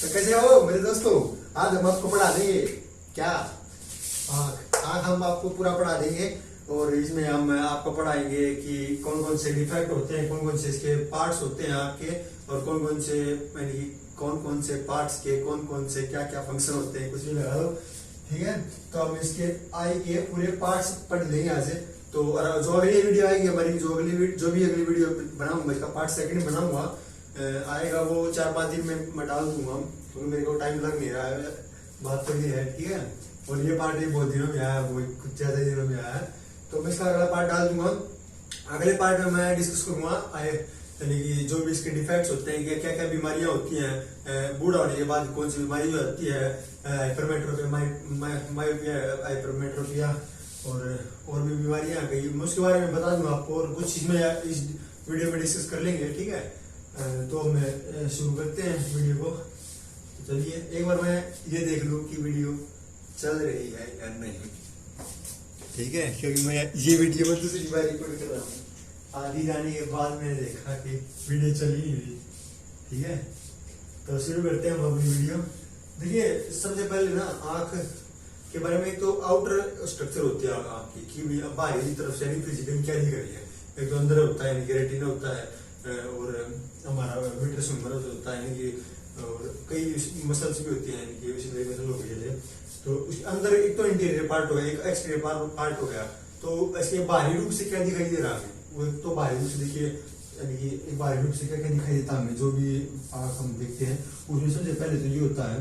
तो कैसे हो मेरे दोस्तों। आज हम आपको पढ़ा देंगे क्या आँख आँख हम आपको पूरा पढ़ा देंगे। और इसमें हम आपको पढ़ाएंगे कि कौन कौन से डिफेक्ट होते हैं, कौन कौन से इसके पार्ट्स होते हैं आँख के, और कौन कौन से यानी कौन कौन से पार्ट्स के कौन कौन से क्या क्या फंक्शन होते हैं, कुछ भी लगा लो। ठीक है, तो हम इसके आई के पूरे पार्ट्स पढ़ लेंगे आज से। तो जो अगली वीडियो आएगी हमारी, जो भी अगली वीडियो बनाऊंगा, इसका पार्ट सेकंड बनाऊंगा आएगा, वो 4-5 दिन में मैं डाल दूंगा, क्योंकि मेरे को टाइम लग नहीं रहा है, बात करनी है। ठीक है, और ये पार्ट भी बहुत दिनों में आया, वो कुछ ज्यादा दिनों में आया है, तो मैं इसका अगला पार्ट डाल दूंगा। अगले पार्ट में मैं डिस्कस करूंगा यानी कि जो भी इसके डिफेक्ट्स होते हैं, क्या क्या बीमारियां होती हैं बूढ़ा होने के बाद, कौन सी बीमारी होती है, हाइपरमेट्रोपिया और भी बीमारियां आ गई, मैं उसके बारे में बता दूंगा आपको, और कुछ इसमें इस वीडियो में डिस्कस कर लेंगे। ठीक है, तो मैं शुरू करते हैं वीडियो को। तो चलिए एक बार मैं ये देख लूं कि वीडियो चल रही है या नहीं। ठीक है, क्योंकि मैं ये वीडियो में दूसरी बार रिकॉर्ड कर रहा हूँ, आधी जाने के बाद मैंने देखा कि वीडियो चली नहीं रही। ठीक है, तो शुरू करते हैं हम अपनी वीडियो। देखिए सबसे पहले ना आँख के बारे में, तो आउटर स्ट्रक्चर होती है आँख की, कि बाहरी तरफ से फिजिकल क्या दिख रही है। एक तो अंदर होता है, रेटिना होता है, और हमारा विट्रस ह्यूमरस होता है, यानी कि और कई मसल्स भी होती हैं, कि विशेष मसल हो गई। तो उस अंदर एक तो इंटीरियर पार्ट हो गया, एक एक्सटीरियर पार्ट हो गया। तो ऐसे बाहरी रूप से क्या दिखाई दे रहा है, वो तो बाहरी रूप से देखिए, यानी कि एक बाहरी रूप से क्या क्या दिखाई देता है हमें, जो भी आँख हम देखते हैं उसमें सबसे पहले तो ये होता है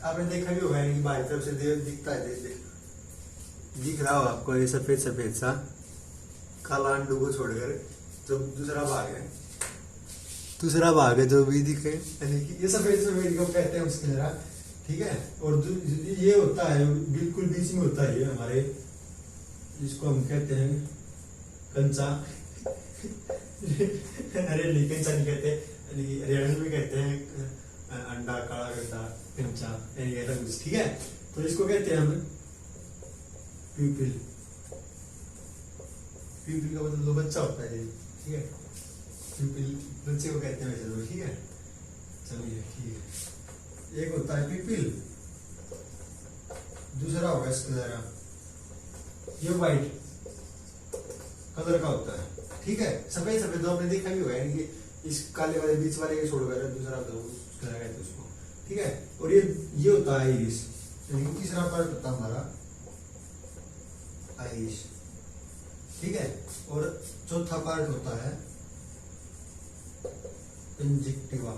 आपने देखा भी होगा, यानी कि बाहरी तरफ से दिखता है, दिख रहा हो आपको ये सफेद सफेद सा काला अंडू को छोड़कर जो दूसरा भाग है जो भी दिखे, यानी कि ये सफेद सफेद को कहते हैं उसके जरा। ठीक है, और ये होता है बिल्कुल बीच में होता है ये हमारे, जिसको हम कहते हैं कंचा अरे कंचा नहीं कहते, हरियाणा में कहते हैं अंडा, काला गड्ढा, कंचा, ऐसा कुछ। ठीक है, तो इसको कहते हैं हम प्यूपिल। प्यूपिल का मतलब बच्चा होता है। ठीक है, प्यूपिल बच्चे को कहते हैं वैसे तो। ठीक है, चलिए ठीक है, एक होता है प्यूपिल, दूसरा होगा इसका जरा ये वाइट कलर का होता है। ठीक है, सफेद सफेद तो आपने देखा भी होगा, यानी कि इस काले वाले बीच वाले के छोड़कर दूसरा तो उसका कहते हैं उसको। ठीक है, और ये होता है आइरिस, यानी कि तीसरा पार्ट होता है हमारा आइरिस। ठीक है, और चौथा पार्ट होता है कंजक्टिवा।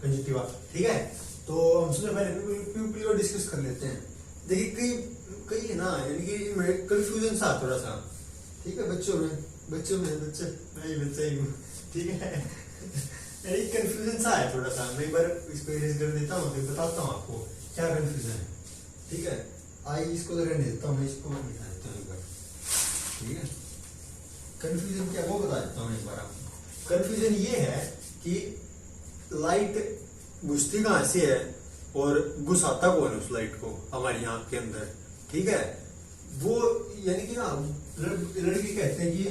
कंजक्टिवा। ठीक है, तो हम सबसे पहले प्यूपिल को डिस्कस कर लेते हैं। देखिए कई है ना, यानी कि कंफ्यूजन सा थोड़ा सा। ठीक है, बच्चे मैं ही बच्चा ही हूँ। ठीक है, यही कंफ्यूजन सा है थोड़ा सा, मैं एक बार इसको इरेज कर देता हूँ, फिर बताता हूँ आपको क्या कंफ्यूजन है। ठीक है, आई इसको रहने देता हूँ, मैं इसको दिखा देता हूँ एक बार। ठीक है, कंफ्यूजन क्या वो बता देता हूँ एक बार आपको। कंफ्यूजन ये है कि लाइट घुसती कहाँ से है और घुसाता कौन है उस लाइट को हमारी आंख के अंदर। ठीक है, वो यानी कि ना लड़के कहते हैं कि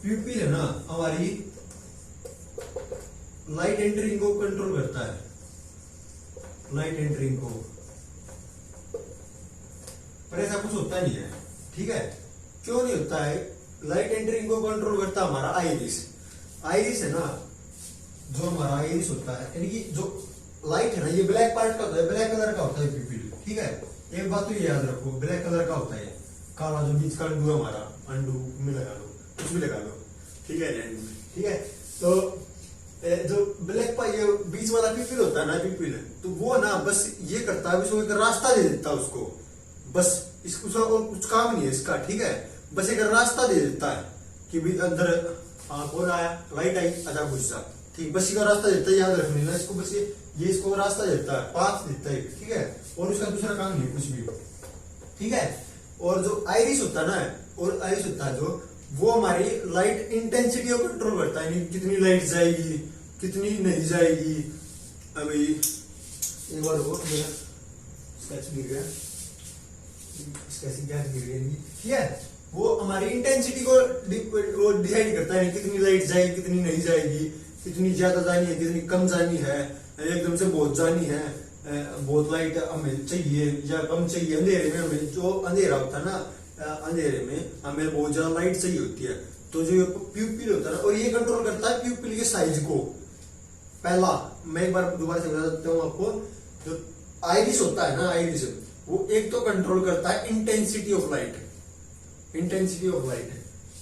प्यूपिल है ना हमारी लाइट एंटरिंग को कंट्रोल करता है, लाइट एंटरिंग को, पर ऐसा कुछ होता नहीं है। ठीक है, क्यों नहीं होता है? लाइट एंटरिंग को कंट्रोल करता है हमारा आइरिस। आइरिस है ना, जो हमारा आइरिस होता है, यानी कि जो लाइट है ना, ये ब्लैक पार्ट का होता है, ब्लैक कलर का होता है प्यूपिल। ठीक है, एक बात तो ये याद रखो, ब्लैक कलर का होता है, काला जो बीच का अंडू है हमारा, अंडू में लगा लो, कुछ भी लगा लो। ठीक है, ठीक है, तो जो ब्लैक का ये बीच वाला प्यूपिल होता है ना, प्यूपिल, तो वो ना बस ये करता है, उसको एक रास्ता दे देता है उसको, बस इसको और कुछ काम नहीं है इसका। ठीक है, बस एक रास्ता दे देता है कि भी अंदर कौन आया, लाइट आई, अच्छा घुस जा। ठीक, बस इसका रास्ता देता है, याद रखने ना इसको, बस ये इसको रास्ता देता है, पाथ देता है। ठीक है, और उसका दूसरा काम नहीं कुछ भी। ठीक है, और जो आइरिस होता है ना, और आइरिस होता है जो, वो हमारी लाइट इंटेंसिटी को कंट्रोल करता है, कितनी लाइट जाएगी कितनी नहीं जाएगी। अभी एक बार वो स्केच गिर गया, कैसी क्या ठीक है। वो हमारी इंटेंसिटी को वो डिसाइड करता है, कितनी लाइट जाएगी कितनी नहीं जाएगी, कितनी ज्यादा जानी है कितनी कम जानी है, एकदम से बहुत जानी है, बहुत लाइट हमें चाहिए या कम चाहिए। अंधेरे में हमें जो अंधेरा होता है ना, अंधेरे में हमें बहुत ज्यादा लाइट चाहिए होती है, तो जो प्यूपिल होता है ना, और ये कंट्रोल करता है प्यूपिल के साइज को। पहला मैं एक बार दोबारा से बता देता हूँ आपको, जो आइरिस होता है ना, आइरिस वो एक तो कंट्रोल करता है intensity of light, intensity of light,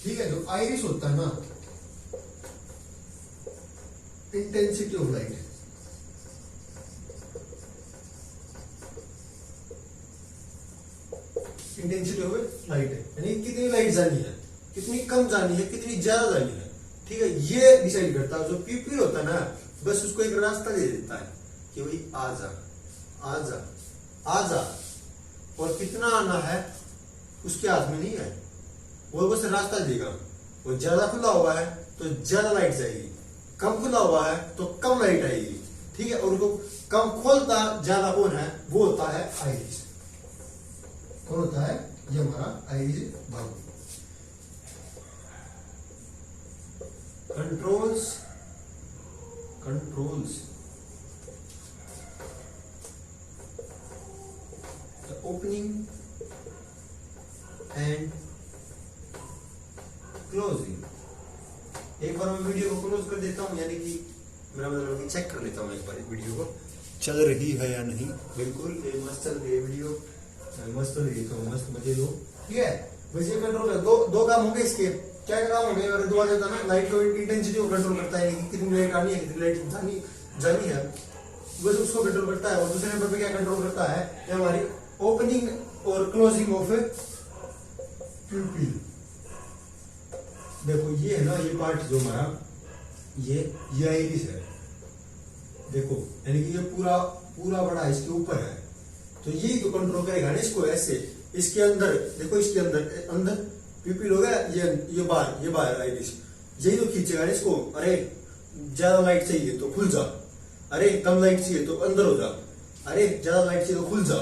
ठीक है। जो आइरिस होता है ना, intensity of light, intensity of light यानी कितनी लाइट जानी है, कितनी कम जानी है, कितनी ज्यादा जानी है, ठीक है। ये डिसाइड करता है। जो प्यूपिल होता है ना, बस उसको एक रास्ता दे देता है कि भाई आजा आजा आजा, और कितना आना है उसके हाथ में नहीं है, वो बस रास्ता देगा। वो ज्यादा खुला हुआ है तो ज्यादा लाइट जाएगी, कम खुला हुआ है तो कम लाइट आएगी, ठीक है। और उसको कम खोलता ज्यादा कौन है, वो होता है आइरिस। कौन होता है, ये हमारा iris bulb. Controls the opening and closing. एक बार मैं वीडियो को क्लोज कर देता हूँ, यानी कि मेरा मतलब कि चेक कर लेता हूँ एक बार वीडियो को चल रही है या नहीं। बिल्कुल ये मस्त चल रही है वीडियो, मस्त चल रही है, तो मस्त मजे लो, ठीक है। बस ये कंट्रोल है, दो काम होंगे इसके। क्या काम होंगे, अगर दो देता ना, लाइट को इंटेंसिटी को कंट्रोल करता है, कितनी लाइट आनी है कितनी लाइट जानी है, बस उसको कंट्रोल करता है। और दूसरे नंबर पे क्या कंट्रोल करता है, ये हमारी ओपनिंग और क्लोजिंग ऑफ प्यूपिल। देखो ये है ना, ये पार्ट जो हमारा ये आइरिस है, देखो, यानी कि ये पूरा बड़ा इसके ऊपर है, तो यही तो कंट्रोल करेगा ना इसको। ऐसे इसके अंदर देखो, इसके अंदर प्यूपिल हो गया, ये बाहर आइरिस, यही तो खींचेगा ना इसको। अरे ज्यादा लाइट चाहिए तो खुल जा, अरे कम लाइट चाहिए तो अंदर हो जा, अरे ज्यादा लाइट चाहिए तो खुल जा,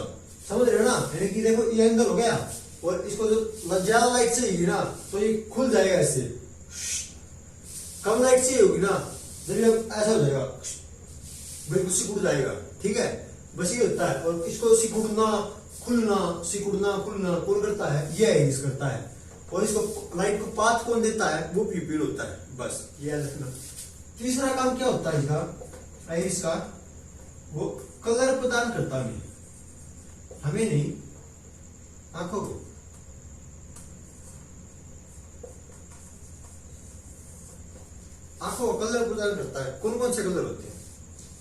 समझ रहे हो ना। यानी कि देखो ये अंदर हो गया, और इसको जो ज्यादा लाइट चाहिए ना तो ये खुल जाएगा ऐसे। कम लाइट चाहिए होगी ना, जब ऐसा हो जाएगा, बिल्कुल सिकुड़ जाएगा, ठीक है। बस ये होता है। और इसको सिकुड़ना खुलना कौन करता है, ये आइरिस करता है। और इसको लाइट को पाथ कौन देता है, वो प्यूपिल होता है। बस ये याद रखना। तीसरा काम क्या होता है इसका, आइरिस का, वो कलर प्रदान करता है हमें नहीं, आंखों को। आंखों को कलर प्रदान करता है। कौन कौन से कलर होते हैं,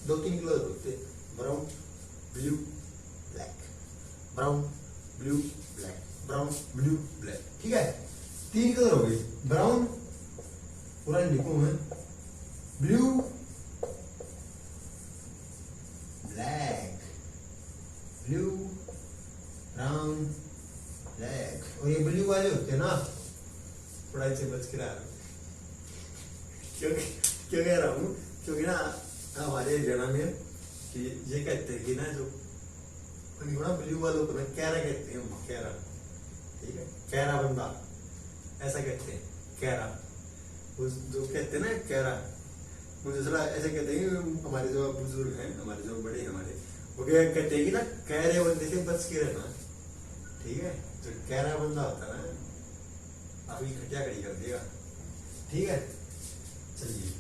2-3 कलर होते हैं, brown blue black, brown blue black, brown blue black, ठीक है। 3 कलर हो गए, ब्राउन पूरा लिखूं मैं, blue black, blue brown black. और ये ब्लू वाले होते हैं ना, पढ़ाई से बच के रहा, क्यों कह रहा हूँ, क्योंकि ना हमारे हरियाणा में कि ये कहते हैं कि ना, जो ब्लू वालों को ना कैरा कहते हैं, कैरा, ठीक है, कैरा बंदा ऐसा कहते हैं, कैरा। जो कहते हैं ना कैरा, मुझे थोड़ा ऐसे कहते हैं हमारे जो बुजुर्ग हैं, हमारे जो बड़े हैं हमारे, वो क्या कहते हैं कि ना, कैरे बंदे से बच के रहना, ठीक है। जो कैरा बंदा होता है ना, अभी खटिया खड़ी कर देगा, ठीक है। चलिए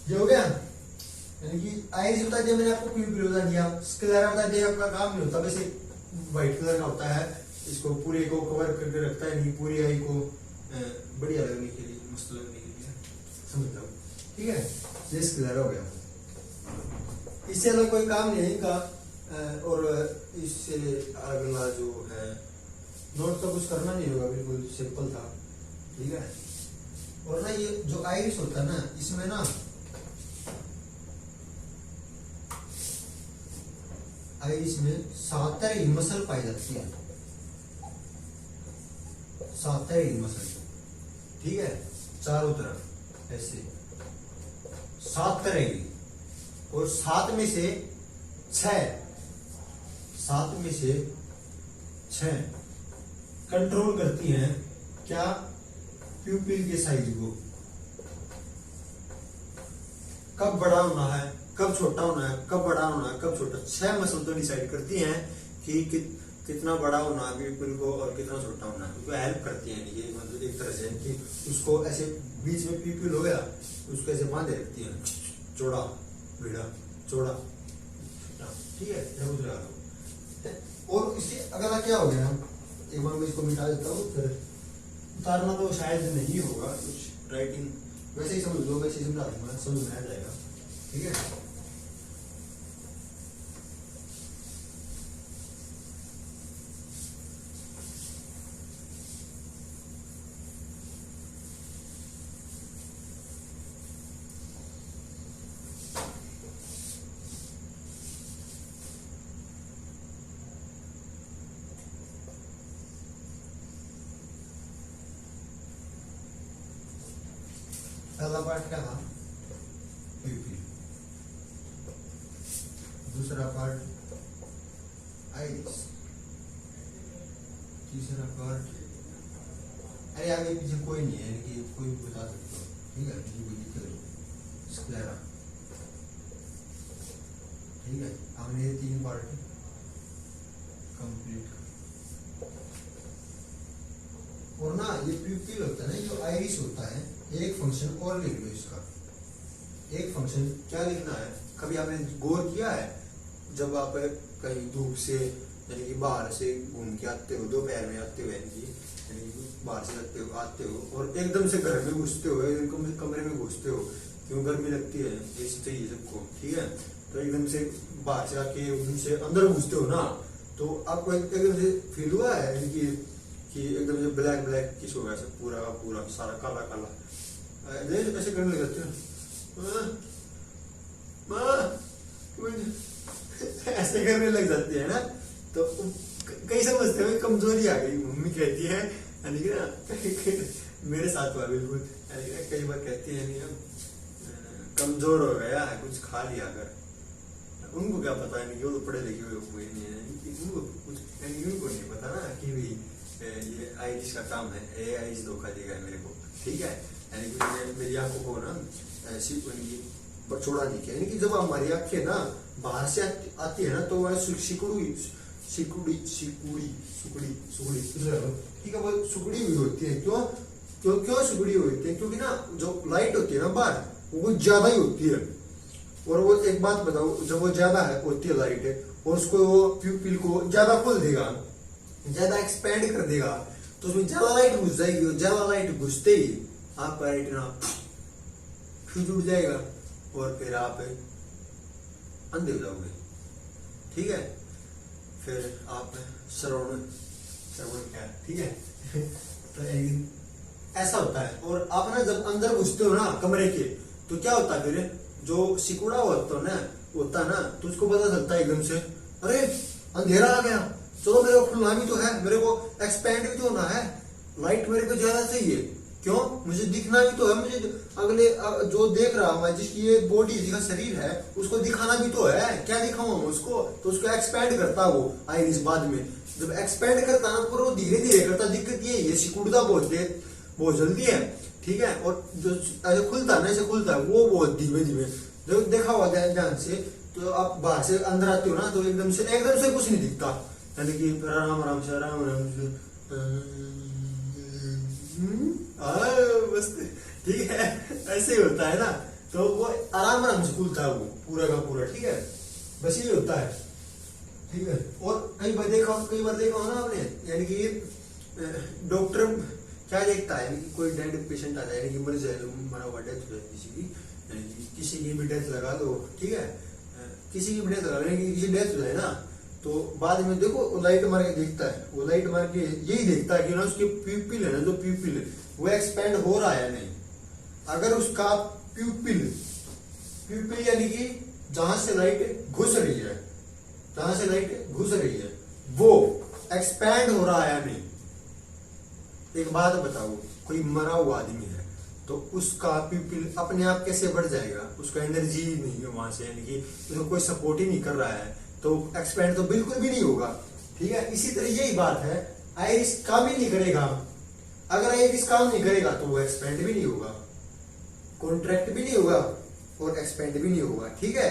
ये हो गया, यानी कि आइरिस बता दिया मैंने आपको, प्यूपिल बता दिया, स्क्लेरा बता दिया, आपका काम नहीं होता, वैसे व्हाइट कलर का होता है, इसको पूरे को कवर करके रखता है, नहीं पूरी आई को बढ़िया लगने के लिए, मस्त लगने के लिए, समझता हूँ, ठीक है। ये स्क्लेरा हो गया, इससे अलग कोई काम नहीं है इनका। और इससे अगला जो है, नोट तो कुछ करना नहीं होगा, बिल्कुल सिंपल था, ठीक है। और ना ये जो आइरिस होता है ना, इसमें ना आइरिस में 7 तरह की मसल पाई जाती है, 7 तरह की मसल, ठीक है, चारों तरफ ऐसे 7 तरह की। और 7 में से 6 6 कंट्रोल करती हैं क्या, प्यूपिल के साइज को, कब बड़ा होना है, कब छोटा होना है, कब बड़ा होना है, कब छोटा। 6 मसल तो डिसाइड करती हैं कि कितना बड़ा होना है प्यूपिल को और कितना छोटा होना है, उसको हेल्प करती हैं। ये मतलब एक तरह से कि उसको ऐसे बीच में प्यूपिल हो गया, उसको ऐसे बांधे रखती हैं, चौड़ा बेड़ा, चौड़ा छोटा, ठीक है, जब लगा लो। और इसके अगला क्या हो गया, एक बार मैं इसको मिटा देता हूँ, फिर उतारना तो शायद नहीं होगा, कुछ राइटिंग वैसे ही समझ लो, वैसे ही समझा दूंगा, समझ में आ जाएगा, ठीक है। पहला पार्ट क्या था, प्यूपिल, दूसरा पार्ट आइरिस, तीसरा पार्ट, अरे आगे पीछे कोई नहीं है, कि कोई भी बता सकते हो, ठीक है, जो भी दिक्कत हो, स्क्लेरा, ठीक है। हमने ये 3 पार्ट कंप्लीट। और ना ये प्यूपिल होता है ना, जो आइरिस होता है, एक फंक्शन और लिख लो इसका। एक फंक्शन क्या लिखना है, कभी आपने गौर किया है, जब आप कहीं धूप से यानी कि बाहर से घूम के आते हो, दोपहर में आते हो, यानी कि बाहर से आते हो और एकदम से घर में घुसते हो, एकदम कमरे में घुसते हो, क्यों गर्मी लगती है, एसी चाहिए सबको, ठीक है, तो एकदम से बाहर से आके एकदम से अंदर घुसते हो ना, तो आपको एकदम से फील हुआ है कि एकदम से ब्लैक ब्लैक किस हो गया, सब पूरा पूरा सारा काला काला, ऐसे करने लगते हो, ऐसे करने लग जाते हैं ना, तो कई समझते हैं कमजोरी आ गई, मम्मी कहती है यानी कि ना मेरे साथ हुआ बिल्कुल, यानी कि कई बार कहती है कमजोर हो गया है, कुछ खा लिया कर, उनको क्या पता है, नहीं वो तो पढ़े लिखे हुए नहीं है, उनको कुछ उनको नहीं पता ना कि भाई ये आइरिस का काम है, ये आइरिस धोखा देगा मेरे को, ठीक है, यानी कि मेरी आंखों को ना ऐसी बचौड़ा नहीं किया, यानी कि जब हमारी आंखें ना बाहर से आती है ना, तो वह सिकुड़ी सिकुड़ी सिकुड़ी सुकुड़ी सुकुड़ी, ठीक है, वो सुकुड़ी हुई होती है। क्यों क्यों क्यों सुकुड़ी हुई होती है, क्योंकि ना जो लाइट होती है ना बाहर, वो ज्यादा ही होती है। और वो एक बात बताओ, जब वो ज्यादा है होती है लाइट है, और उसको वो प्यूपिल को ज्यादा खोल देगा, ज्यादा एक्सपेंड कर देगा, तो उसमें ज्यादा लाइट घुस जाएगी, और ज्यादा लाइट घुसते ही आपका रेटिना फ्यूज उड़ जाएगा और फिर आप अंधे हो जाओगे, ठीक है। फिर आप श्रवण क्या, ठीक है तो ऐसा होता है। और आप ना जब अंदर घुसते हो ना कमरे के, तो क्या होता है, फिर जो सिकुड़ा होता है ना, तो उसको पता चलता है एकदम से, अरे अंधेरा आ गया, चलो मेरे को खुलना भी तो है, मेरे को एक्सपेंड भी तो होना है, लाइट मेरे को ज्यादा चाहिए, क्यों, मुझे दिखना भी तो है, मुझे अगले जो देख रहा हूं, जिसकी ये बॉडी जिसका शरीर है, उसको दिखाना भी तो है, क्या दिखाऊं उसको, तो उसको एक्सपेंड करता वो आइरिस, बाद में जब एक्सपेंड करता ना, पर वो धीरे धीरे करता, दिक्कत ये सिकुड़ता बहुत जल्दी है, ठीक है। और जो ऐसे खुलता है ना, ऐसे खुलता है, वो बहुत धीमे धीमे, जब देखा हुआ ध्यान से, तो आप बाहर से अंदर आते हो ना, तो एकदम से कुछ नहीं दिखता, यानी कि आराम आराम से बस, ठीक है, ऐसे ही होता है ना, तो वो आराम से खुलता है वो पूरा का पूरा, ठीक है, बस ये होता है, ठीक है। और कई बार देखा हो ना आपने, यानी कि डॉक्टर क्या देखता है, कोई डेड पेशेंट आता है, यानी कि मर जाए, मरा हुआ डेथ हो जाए किसी की भी डेथ लगा दो, ठीक है, किसी की भी डेथ लगा दो, किसी डेथ हो जाए ना, तो बाद में देखो लाइट मार के देखता है, वो लाइट मार के यही देखता है कि ना उसके प्यूपिल है ना, जो प्यूपिल है वो एक्सपेंड हो रहा है नहीं। अगर उसका प्यूपिल यानी कि जहां से लाइट घुस रही है, वो एक्सपेंड हो रहा है नहीं। एक बात बताओ, कोई मरा हुआ आदमी है, तो उसका प्यूपिल अपने आप कैसे बढ़ जाएगा, उसका एनर्जी नहीं है वहां से, यानी कि उसको कोई सपोर्ट ही नहीं कर रहा है, तो एक्सपेंड तो बिल्कुल भी नहीं होगा। ठीक है, इसी तरह यही बात है, आइरिस काम ही नहीं करेगा। अगर आइरिस काम नहीं करेगा तो वो एक्सपेंड भी नहीं होगा, कॉन्ट्रैक्ट भी नहीं होगा और एक्सपेंड भी नहीं होगा। ठीक है,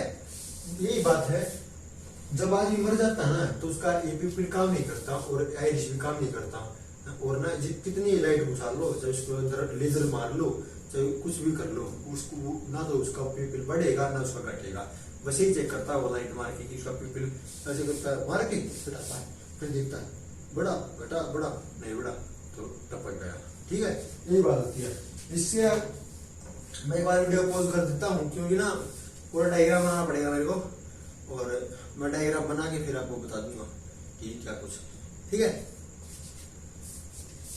यही बात है। जब आदमी मर जाता है ना तो उसका ये पीपल काम नहीं करता और आइरिश भी काम नहीं करता। और ना कितनी लाइट घुसा लो, चाहे उसको अंदर लेजर मार लो, चाहे कुछ भी कर लो, उसको ना तो उसका पीपल बढ़ेगा ना उसका घटेगा। बस यही चेक करता है वो लाइट मार के कि उसका पीपल ऐसे करता है, मार के घटाता है, फिर देखता है बड़ा घटा, बड़ा नहीं बड़ा तो टपक गया। ठीक है, यही बात होती है। इससे मैं एक बार वीडियो पॉज कर देता हूँ क्योंकि ना पूरा डायग्राम बनाना पड़ेगा मेरे को, और मैं डायग्राम बना के फिर आपको बता दूंगा कि क्या कुछ। ठीक है।